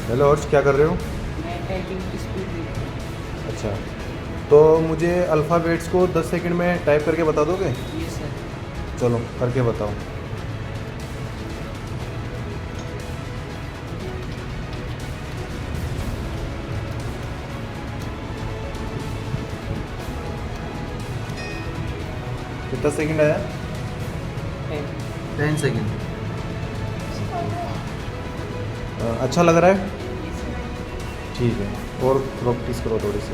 Hello हर्ष, क्या कर रहे हो? मैं टाइपिंग की स्पीड देख रहा हूँ। अच्छा, तो मुझे अल्फ़ाबेट्स को 10 सेकंड में टाइप करके बता दोगे? ये सर। चलो करके बताओ। कितना सेकंड आया? 10। 10 सेकंड। अच्छा लग रहा है? ये सर। ठीक है, और प्रैक्टिस करो थोड़ी सी।